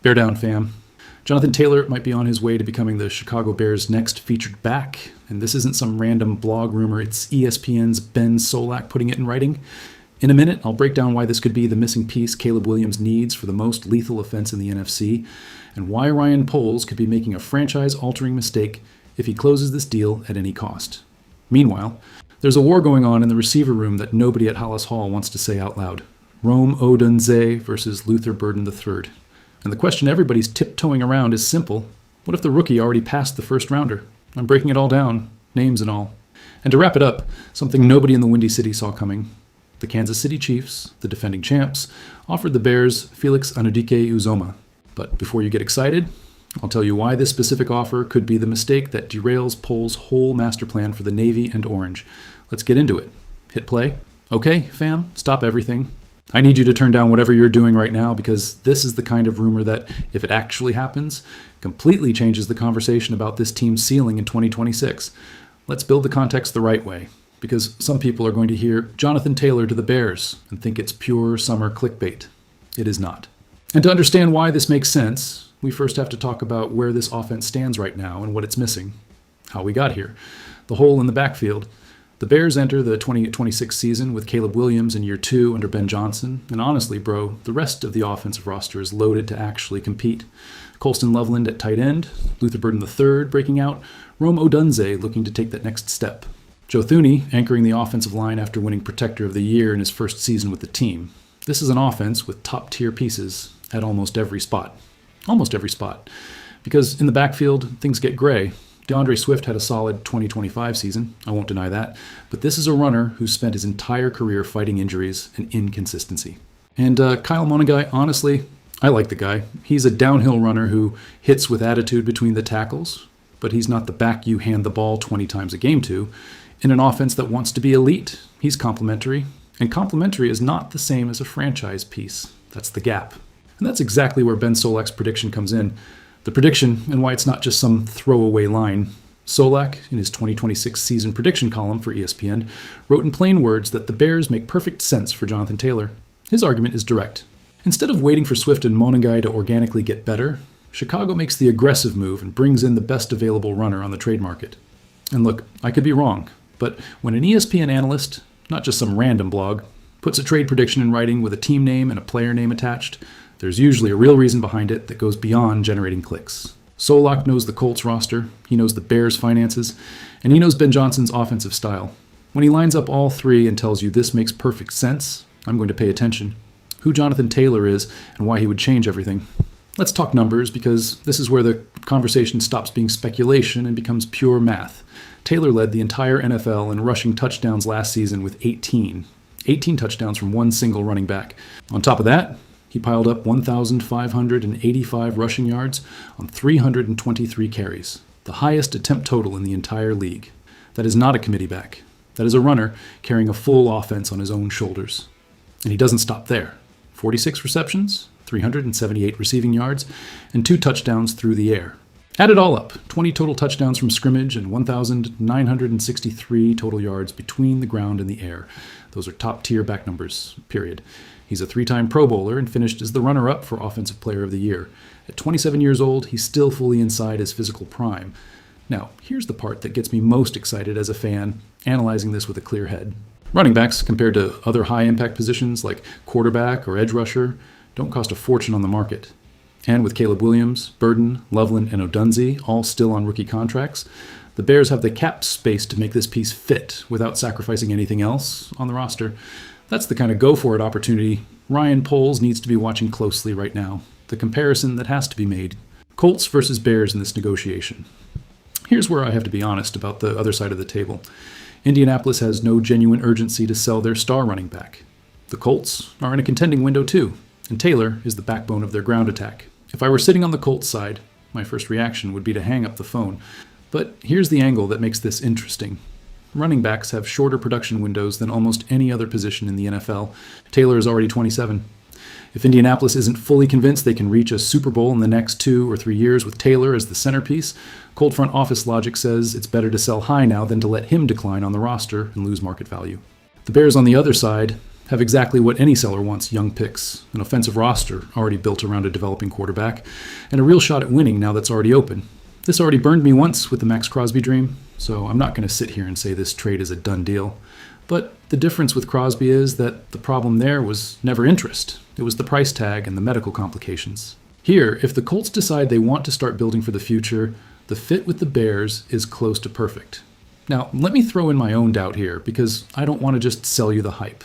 Bear down, fam. Jonathan Taylor might be on his way to becoming the Chicago Bears' next featured back, and this isn't some random blog rumor, it's ESPN's Ben Solak putting it in writing. In a minute, I'll break down why this could be the missing piece Caleb Williams needs for the most lethal offense in the NFC, and why Ryan Poles could be making a franchise-altering mistake if he closes this deal at any cost. Meanwhile, there's a war going on in the receiver room that nobody at Hollis Hall wants to say out loud. Rome ODUNZE versus Luther Burden III. And the question everybody's tiptoeing around is simple. What if the rookie already passed the first rounder? I'm breaking it all down, names and all. And to wrap it up, something nobody in the Windy City saw coming. The Kansas City Chiefs, the defending champs, offered the Bears Felix Anudike-Uzomah. But before you get excited, I'll tell you why this specific offer could be the mistake that derails Poles' whole master plan for the Navy and Orange. Let's get into it. Hit play. Okay, fam, stop everything. I need you to turn down whatever you're doing right now because this is the kind of rumor that, if it actually happens, completely changes the conversation about this team's ceiling in 2026. Let's build the context the right way, because some people are going to hear Jonathan Taylor to the Bears and think it's pure summer clickbait. It is not. And to understand why this makes sense, we first have to talk about where this offense stands right now and what it's missing, how we got here, the hole in the backfield. The Bears enter the 2026 season with Caleb Williams in year 2 under Ben Johnson, and honestly, bro, the rest of the offensive roster is loaded to actually compete. Colston Loveland at tight end, Luther Burden III breaking out, Rome ODUNZE looking to take that next step. Joe Thuney anchoring the offensive line after winning Protector of the Year in his first season with the team. This is an offense with top-tier pieces at almost every spot. Almost every spot. Because in the backfield, things get gray. DeAndre Swift had a solid 2025 season, I won't deny that, but this is a runner who spent his entire career fighting injuries and inconsistency. And Kyle Monaghan, honestly, I like the guy. He's a downhill runner who hits with attitude between the tackles, but he's not the back you hand the ball 20 times a game to. In an offense that wants to be elite, he's complimentary, and complimentary is not the same as a franchise piece. That's the gap. And that's exactly where Ben Solak's prediction comes in. The prediction, and why it's not just some throwaway line. Solak, in his 2026 season prediction column for ESPN, wrote in plain words that the Bears make perfect sense for Jonathan Taylor. His argument is direct. Instead of waiting for Swift and Monaghan to organically get better, Chicago makes the aggressive move and brings in the best available runner on the trade market. And look, I could be wrong, but when an ESPN analyst, not just some random blog, puts a trade prediction in writing with a team name and a player name attached, there's usually a real reason behind it that goes beyond generating clicks. Solak knows the Colts roster, he knows the Bears' finances, and he knows Ben Johnson's offensive style. When he lines up all three and tells you this makes perfect sense, I'm going to pay attention. Who Jonathan Taylor is and why he would change everything. Let's talk numbers, because this is where the conversation stops being speculation and becomes pure math. Taylor led the entire NFL in rushing touchdowns last season with 18. 18 touchdowns from one single running back. On top of that, he piled up 1,585 rushing yards on 323 carries, the highest attempt total in the entire league. That is not a committee back. That is a runner carrying a full offense on his own shoulders. And he doesn't stop there. 46 receptions, 378 receiving yards, and 2 touchdowns through the air. Add it all up, 20 total touchdowns from scrimmage and 1,963 total yards between the ground and the air. Those are top-tier back numbers, period. He's a 3-time Pro Bowler and finished as the runner-up for Offensive Player of the Year. At 27 years old, he's still fully inside his physical prime. Now, here's the part that gets me most excited as a fan, analyzing this with a clear head. Running backs, compared to other high-impact positions like quarterback or edge rusher, don't cost a fortune on the market. And with Caleb Williams, Burden, Loveland, and Odunze all still on rookie contracts, the Bears have the cap space to make this piece fit without sacrificing anything else on the roster. That's the kind of go-for-it opportunity Ryan Poles needs to be watching closely right now. The comparison that has to be made. Colts versus Bears in this negotiation. Here's where I have to be honest about the other side of the table. Indianapolis has no genuine urgency to sell their star running back. The Colts are in a contending window too, and Taylor is the backbone of their ground attack. If I were sitting on the Colts side, my first reaction would be to hang up the phone. But here's the angle that makes this interesting. Running backs have shorter production windows than almost any other position in the NFL. Taylor is already 27. If Indianapolis isn't fully convinced they can reach a Super Bowl in the next 2 or 3 years with Taylor as the centerpiece, cold front office logic says it's better to sell high now than to let him decline on the roster and lose market value. The Bears on the other side, have exactly what any seller wants: young picks, an offensive roster already built around a developing quarterback, and a real shot at winning now that's already open. This already burned me once with the Max Crosby dream, so I'm not going to sit here and say this trade is a done deal. But the difference with Crosby is that the problem there was never interest. It was the price tag and the medical complications. Here, if the Colts decide they want to start building for the future, the fit with the Bears is close to perfect. Now, let me throw in my own doubt here, because I don't want to just sell you the hype.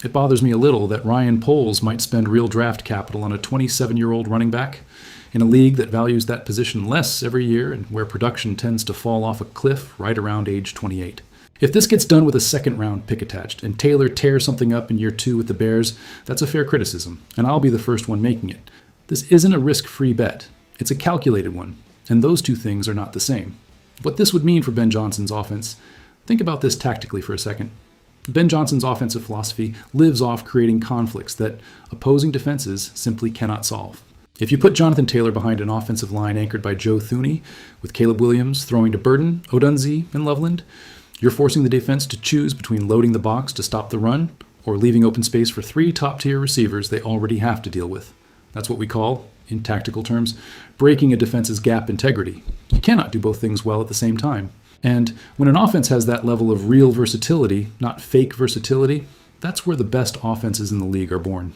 It bothers me a little that Ryan Poles might spend real draft capital on a 27-year-old running back in a league that values that position less every year and where production tends to fall off a cliff right around age 28. If this gets done with a second-round pick attached and Taylor tears something up in year 2 with the Bears, that's a fair criticism, and I'll be the first one making it. This isn't a risk-free bet. It's a calculated one, and those two things are not the same. What this would mean for Ben Johnson's offense, think about this tactically for a second. Ben Johnson's offensive philosophy lives off creating conflicts that opposing defenses simply cannot solve. If you put Jonathan Taylor behind an offensive line anchored by Joe Thuney, with Caleb Williams throwing to Burden, Odunze, and Loveland, you're forcing the defense to choose between loading the box to stop the run or leaving open space for 3 top-tier receivers they already have to deal with. That's what we call, in tactical terms, breaking a defense's gap integrity. You cannot do both things well at the same time. And when an offense has that level of real versatility, not fake versatility, that's where the best offenses in the league are born.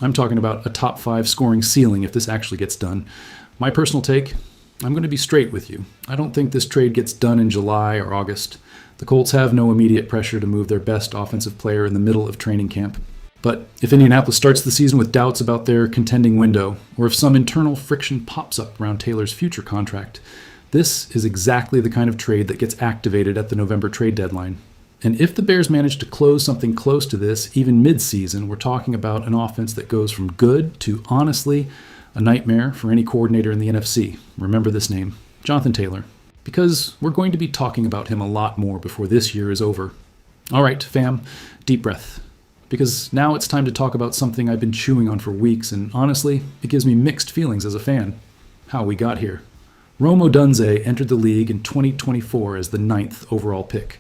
I'm talking about a top 5 scoring ceiling if this actually gets done. My personal take, I'm going to be straight with you. I don't think this trade gets done in July or August. The Colts have no immediate pressure to move their best offensive player in the middle of training camp. But if Indianapolis starts the season with doubts about their contending window, or if some internal friction pops up around Taylor's future contract, this is exactly the kind of trade that gets activated at the November trade deadline. And if the Bears manage to close something close to this, even mid-season, we're talking about an offense that goes from good to, honestly, a nightmare for any coordinator in the NFC. Remember this name, Jonathan Taylor. Because we're going to be talking about him a lot more before this year is over. All right, fam, deep breath. Because now it's time to talk about something I've been chewing on for weeks, and honestly, it gives me mixed feelings as a fan. How we got here. Rome Odunze entered the league in 2024 as the 9th overall pick,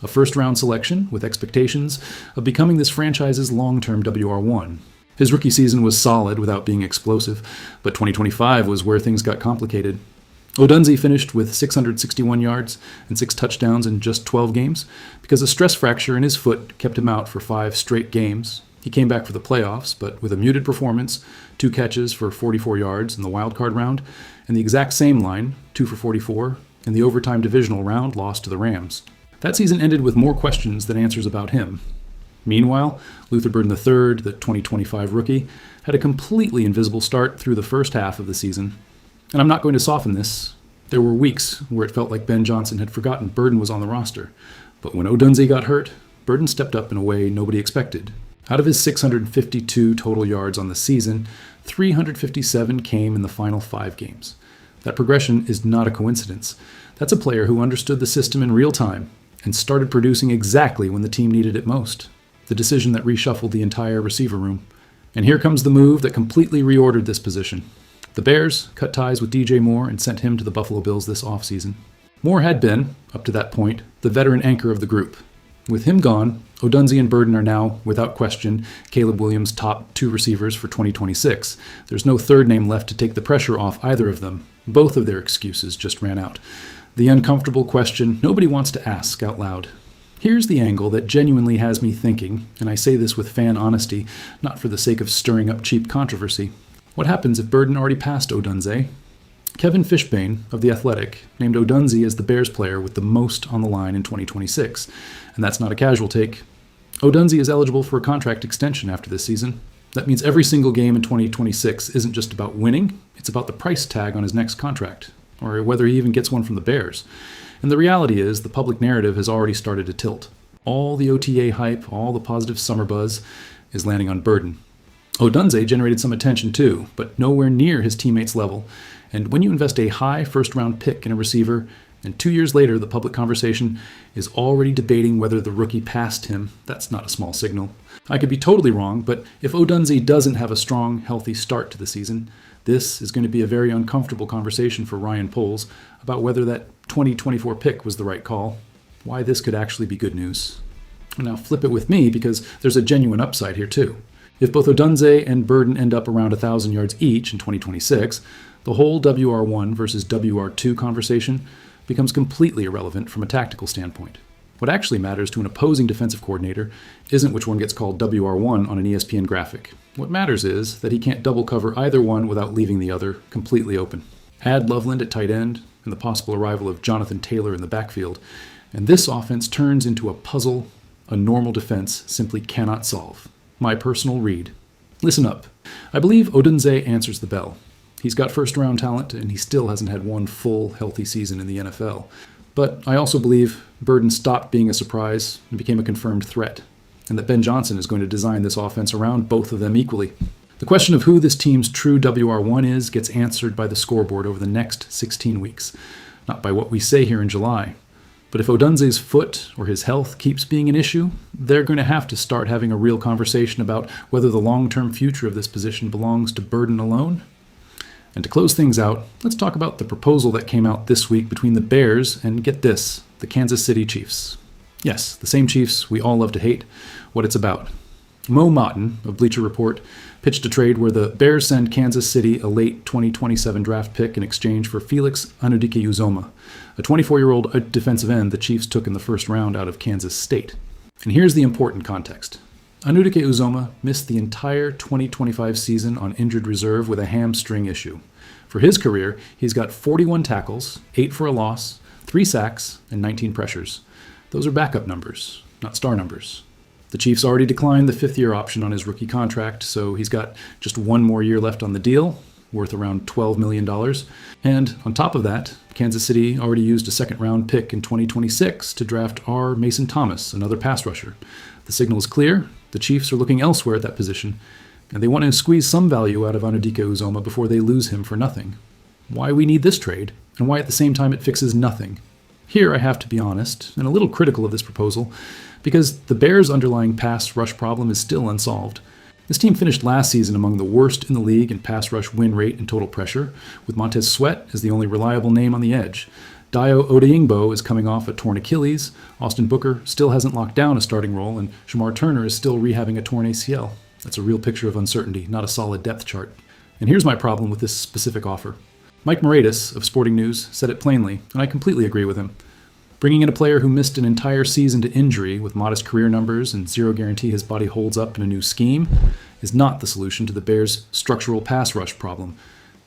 a first-round selection with expectations of becoming this franchise's long-term WR1. His rookie season was solid without being explosive, but 2025 was where things got complicated. Odunze finished with 661 yards and 6 touchdowns in just 12 games because a stress fracture in his foot kept him out for 5 straight games. He came back for the playoffs, but with a muted performance, 2 catches for 44 yards in the wildcard round, and the exact same line, 2 for 44, in the overtime divisional round loss to the Rams. That season ended with more questions than answers about him. Meanwhile, Luther Burden III, the 2025 rookie, had a completely invisible start through the first half of the season. And I'm not going to soften this. There were weeks where it felt like Ben Johnson had forgotten Burden was on the roster. But when Odunze got hurt, Burden stepped up in a way nobody expected. Out of his 652 total yards on the season, 357 came in the final 5 games. That progression is not a coincidence. That's a player who understood the system in real time and started producing exactly when the team needed it most. The decision that reshuffled the entire receiver room. And here comes the move that completely reordered this position. The Bears cut ties with DJ Moore and sent him to the Buffalo Bills this offseason. Moore had been, up to that point, the veteran anchor of the group. With him gone, Odunze and Burden are now, without question, Caleb Williams' top 2 receivers for 2026. There's no third name left to take the pressure off either of them. Both of their excuses just ran out. The uncomfortable question nobody wants to ask out loud. Here's the angle that genuinely has me thinking, and I say this with fan honesty, not for the sake of stirring up cheap controversy. What happens if Burden already passed Odunze? Kevin Fishbane of The Athletic named Odunze as the Bears player with the most on the line in 2026, and that's not a casual take. Odunze is eligible for a contract extension after this season. That means every single game in 2026 isn't just about winning, it's about the price tag on his next contract, or whether he even gets one from the Bears. And the reality is the public narrative has already started to tilt. All the OTA hype, all the positive summer buzz is landing on Burden. Odunze generated some attention too, but nowhere near his teammates' level. And when you invest a high first-round pick in a receiver, and 2 years later the public conversation is already debating whether the rookie passed him, that's not a small signal. I could be totally wrong, but if Odunze doesn't have a strong, healthy start to the season, this is going to be a very uncomfortable conversation for Ryan Poles about whether that 2024 pick was the right call, why this could actually be good news. Now flip it with me, because there's a genuine upside here too. If both ODUNZE and Burden end up around 1,000 yards each in 2026, the whole WR1 versus WR2 conversation becomes completely irrelevant from a tactical standpoint. What actually matters to an opposing defensive coordinator isn't which one gets called WR1 on an ESPN graphic. What matters is that he can't double cover either one without leaving the other completely open. Add Loveland at tight end and the possible arrival of Jonathan Taylor in the backfield, and this offense turns into a puzzle a normal defense simply cannot solve. My personal read. Listen up. I believe ODUNZE answers the bell. He's got first-round talent, and he still hasn't had one full, healthy season in the NFL. But I also believe Burden stopped being a surprise and became a confirmed threat, and that Ben Johnson is going to design this offense around both of them equally. The question of who this team's true WR1 is gets answered by the scoreboard over the next 16 weeks, not by what we say here in July. But if ODUNZE's foot or his health keeps being an issue, they're going to have to start having a real conversation about whether the long-term future of this position belongs to Burden alone. And to close things out, let's talk about the proposal that came out this week between the Bears and, get this, the Kansas City Chiefs. Yes, the same Chiefs we all love to hate. What it's about. Mo Motton of Bleacher Report pitched a trade where the Bears send Kansas City a late 2027 draft pick in exchange for Felix Anudike-Uzomah, a 24-year-old defensive end the Chiefs took in the first round out of Kansas State. And here's the important context. Anudike-Uzomah missed the entire 2025 season on injured reserve with a hamstring issue. For his career, he's got 41 tackles, 8 for a loss, 3 sacks, and 19 pressures. Those are backup numbers, not star numbers. The Chiefs already declined the 5th-year option on his rookie contract, so he's got just 1 more year left on the deal, worth around $12 million. And on top of that, Kansas City already used a second-round pick in 2026 to draft Mason Thomas, another pass rusher. The signal is clear. The Chiefs are looking elsewhere at that position, and they want to squeeze some value out of Anudike-Uzomah before they lose him for nothing. Why we need this trade, and why at the same time it fixes nothing. Here I have to be honest, and a little critical of this proposal, because the Bears' underlying pass rush problem is still unsolved. This team finished last season among the worst in the league in pass rush win rate and total pressure, with Montez Sweat as the only reliable name on the edge. Dayo Odeyingbo is coming off a torn Achilles, Austin Booker still hasn't locked down a starting role, and Shamar Turner is still rehabbing a torn ACL. That's a real picture of uncertainty, not a solid depth chart. And here's my problem with this specific offer. Mike Moratis of Sporting News said it plainly, and I completely agree with him. Bringing in a player who missed an entire season to injury with modest career numbers and zero guarantee his body holds up in a new scheme is not the solution to the Bears' structural pass rush problem.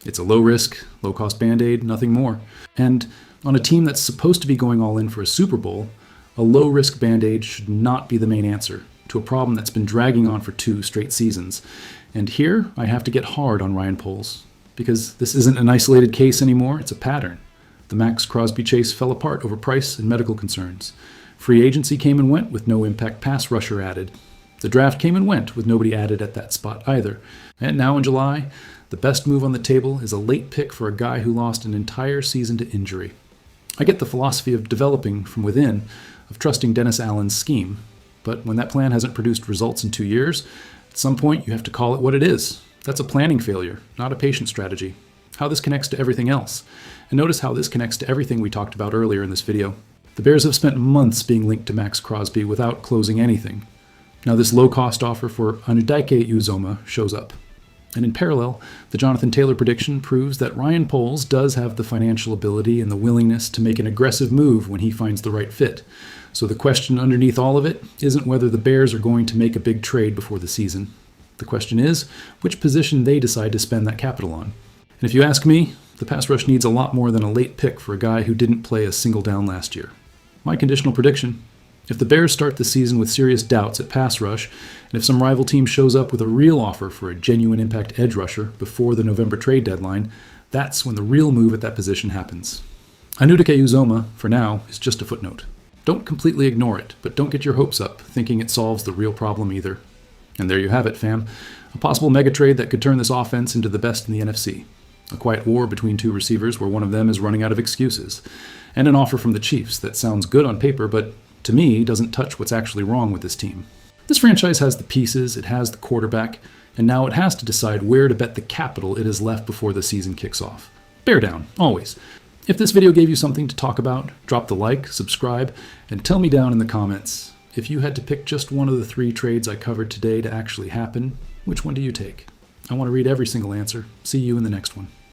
It's a low-risk, low-cost Band-Aid, nothing more. And on a team that's supposed to be going all in for a Super Bowl, a low-risk Band-Aid should not be the main answer to a problem that's been dragging on for 2 straight seasons. And here, I have to get hard on Ryan Poles, because this isn't an isolated case anymore, it's a pattern. The Max Crosby chase fell apart over price and medical concerns. Free agency came and went with no impact pass rusher added. The draft came and went with nobody added at that spot either. And now in July, the best move on the table is a late pick for a guy who lost an entire season to injury. I get the philosophy of developing from within, of trusting Dennis Allen's scheme. But when that plan hasn't produced results in 2 years, at some point you have to call it what it is. That's a planning failure, not a patient strategy. How this connects to everything else. And notice how this connects to everything we talked about earlier in this video. The Bears have spent months being linked to Max Crosby without closing anything. Now this low-cost offer for Anudike-Uzomah shows up. And in parallel, the Jonathan Taylor prediction proves that Ryan Poles does have the financial ability and the willingness to make an aggressive move when he finds the right fit. So the question underneath all of it isn't whether the Bears are going to make a big trade before the season. The question is, which position they decide to spend that capital on. And if you ask me, the pass rush needs a lot more than a late pick for a guy who didn't play a single down last year. My conditional prediction: if the Bears start the season with serious doubts at pass rush, and if some rival team shows up with a real offer for a genuine impact edge rusher before the November trade deadline, that's when the real move at that position happens. Anudike-Uzomah, for now, is just a footnote. Don't completely ignore it, but don't get your hopes up thinking it solves the real problem either. And there you have it, fam. A possible mega trade that could turn this offense into the best in the NFC. A quiet war between 2 receivers where one of them is running out of excuses. And an offer from the Chiefs that sounds good on paper, but to me doesn't touch what's actually wrong with this team. This franchise has the pieces, it has the quarterback, and now it has to decide where to bet the capital it has left before the season kicks off. Bear down, always. If this video gave you something to talk about, drop the like, subscribe, and tell me down in the comments, If you had to pick just one of the 3 trades I covered today to actually happen, which one do you take? I want to read every single answer. See you in the next one.